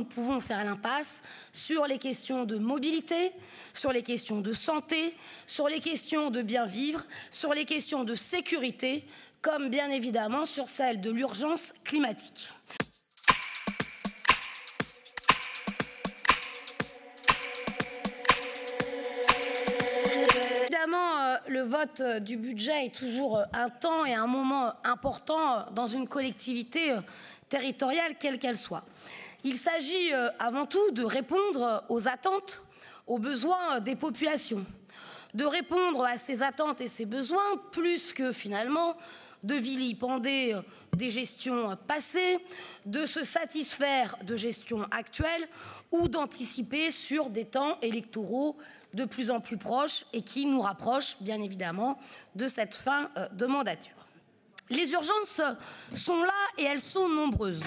ne pouvons faire l'impasse sur les questions de mobilité, sur les questions de santé, sur les questions de bien vivre, sur les questions de sécurité, comme bien évidemment sur celle de l'urgence climatique. Évidemment, le vote du budget est toujours un temps et un moment important dans une collectivité territoriale, quelle qu'elle soit. Il s'agit avant tout de répondre aux attentes, aux besoins des populations, de répondre à ces attentes et ces besoins plus que finalement de vilipender des gestions passées, de se satisfaire de gestions actuelles ou d'anticiper sur des temps électoraux de plus en plus proches et qui nous rapprochent bien évidemment de cette fin de mandature. Les urgences sont là et elles sont nombreuses.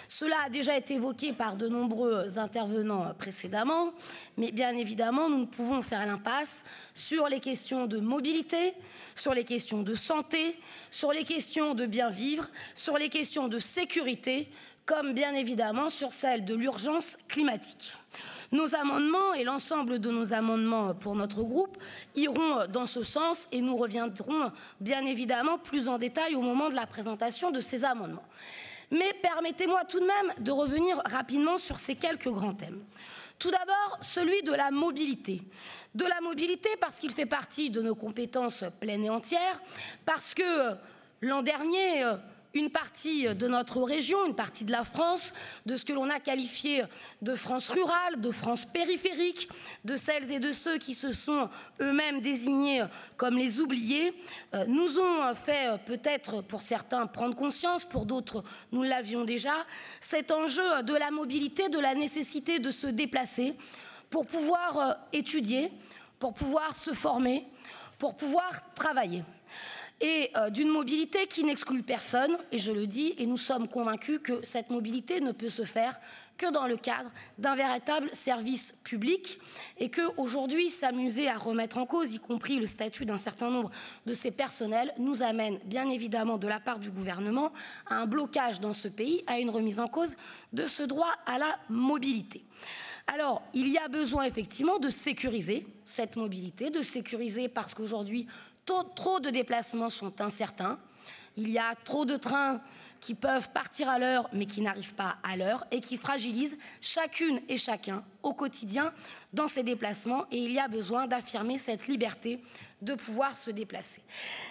Cela a déjà été évoqué par de nombreux intervenants précédemment, mais bien évidemment, nous ne pouvons faire l'impasse sur les questions de mobilité, sur les questions de santé, sur les questions de bien vivre, sur les questions de sécurité, comme bien évidemment sur celle de l'urgence climatique. Nos amendements et l'ensemble de nos amendements pour notre groupe iront dans ce sens et nous reviendrons bien évidemment plus en détail au moment de la présentation de ces amendements. Mais permettez-moi tout de même de revenir rapidement sur ces quelques grands thèmes. Tout d'abord, celui de la mobilité. De la mobilité parce qu'il fait partie de nos compétences pleines et entières, parce que l'an dernier, une partie de notre région, une partie de la France, de ce que l'on a qualifié de France rurale, de France périphérique, de celles et de ceux qui se sont eux-mêmes désignés comme les oubliés, nous ont fait peut-être pour certains prendre conscience, pour d'autres nous l'avions déjà, cet enjeu de la mobilité, de la nécessité de se déplacer pour pouvoir étudier, pour pouvoir se former, pour pouvoir travailler. Et d'une mobilité qui n'exclut personne, et je le dis, et nous sommes convaincus que cette mobilité ne peut se faire que dans le cadre d'un véritable service public, et qu'aujourd'hui, s'amuser à remettre en cause, y compris le statut d'un certain nombre de ces personnels, nous amène bien évidemment de la part du gouvernement à un blocage dans ce pays, à une remise en cause de ce droit à la mobilité. Alors, il y a besoin effectivement de sécuriser cette mobilité, de sécuriser parce qu'aujourd'hui, trop de déplacements sont incertains. Il y a trop de trains qui peuvent partir à l'heure mais qui n'arrivent pas à l'heure et qui fragilisent chacune et chacun au quotidien dans ces déplacements et il y a besoin d'affirmer cette liberté de pouvoir se déplacer.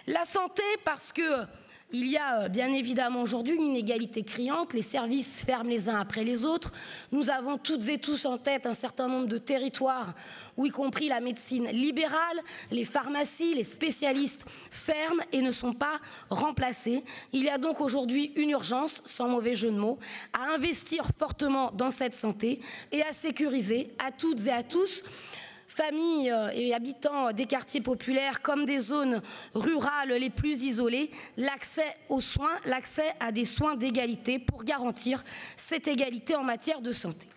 La santé parce que il y a bien évidemment aujourd'hui une inégalité criante, les services ferment les uns après les autres. Nous avons toutes et tous en tête un certain nombre de territoires où, y compris la médecine libérale, les pharmacies, les spécialistes ferment et ne sont pas remplacés. Il y a donc aujourd'hui une urgence, sans mauvais jeu de mots, à investir fortement dans cette santé et à sécuriser à toutes et à tous, familles et habitants des quartiers populaires comme des zones rurales les plus isolées, l'accès aux soins, l'accès à des soins d'égalité pour garantir cette égalité en matière de santé.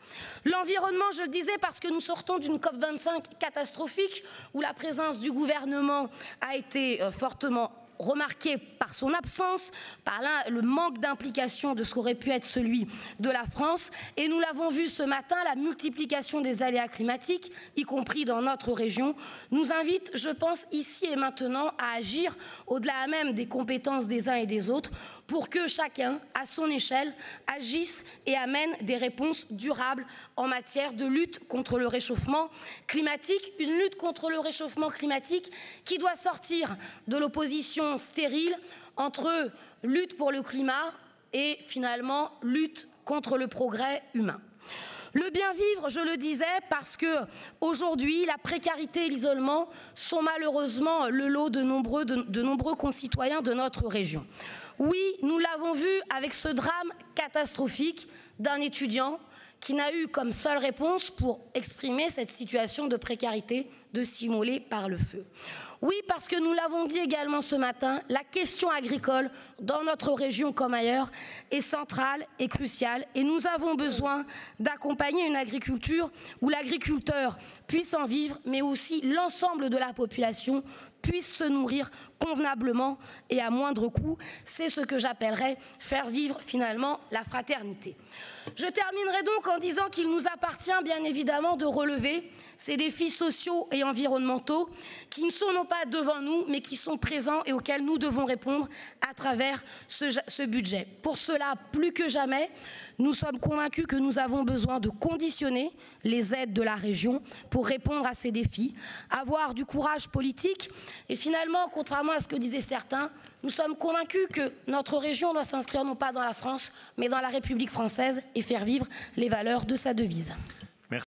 L'environnement, je le disais, parce que nous sortons d'une COP25 catastrophique où la présence du gouvernement a été fortement remarqué par son absence, par le manque d'implication de ce qu'aurait pu être celui de la France. Et nous l'avons vu ce matin, la multiplication des aléas climatiques, y compris dans notre région, nous invite, je pense, ici et maintenant à agir au-delà même des compétences des uns et des autres pour que chacun, à son échelle, agisse et amène des réponses durables en matière de lutte contre le réchauffement climatique. Une lutte contre le réchauffement climatique qui doit sortir de l'opposition stérile entre lutte pour le climat et finalement lutte contre le progrès humain. Le bien vivre, je le disais, parce que aujourd'hui, la précarité et l'isolement sont malheureusement le lot de nombreux concitoyens de notre région. Oui, nous l'avons vu avec ce drame catastrophique d'un étudiant qui n'a eu comme seule réponse pour exprimer cette situation de précarité de s'immoler par le feu. Oui, parce que nous l'avons dit également ce matin, la question agricole dans notre région comme ailleurs est centrale et cruciale et nous avons besoin d'accompagner une agriculture où l'agriculteur puisse en vivre mais aussi l'ensemble de la population puissent se nourrir convenablement et à moindre coût. C'est ce que j'appellerais faire vivre finalement la fraternité. Je terminerai donc en disant qu'il nous appartient bien évidemment de relever ces défis sociaux et environnementaux qui ne sont non pas devant nous, mais qui sont présents et auxquels nous devons répondre à travers ce budget. Pour cela, plus que jamais, nous sommes convaincus que nous avons besoin de conditionner les aides de la région pour répondre à ces défis, avoir du courage politique et finalement, contrairement à ce que disaient certains, nous sommes convaincus que notre région doit s'inscrire non pas dans la France, mais dans la République française et faire vivre les valeurs de sa devise.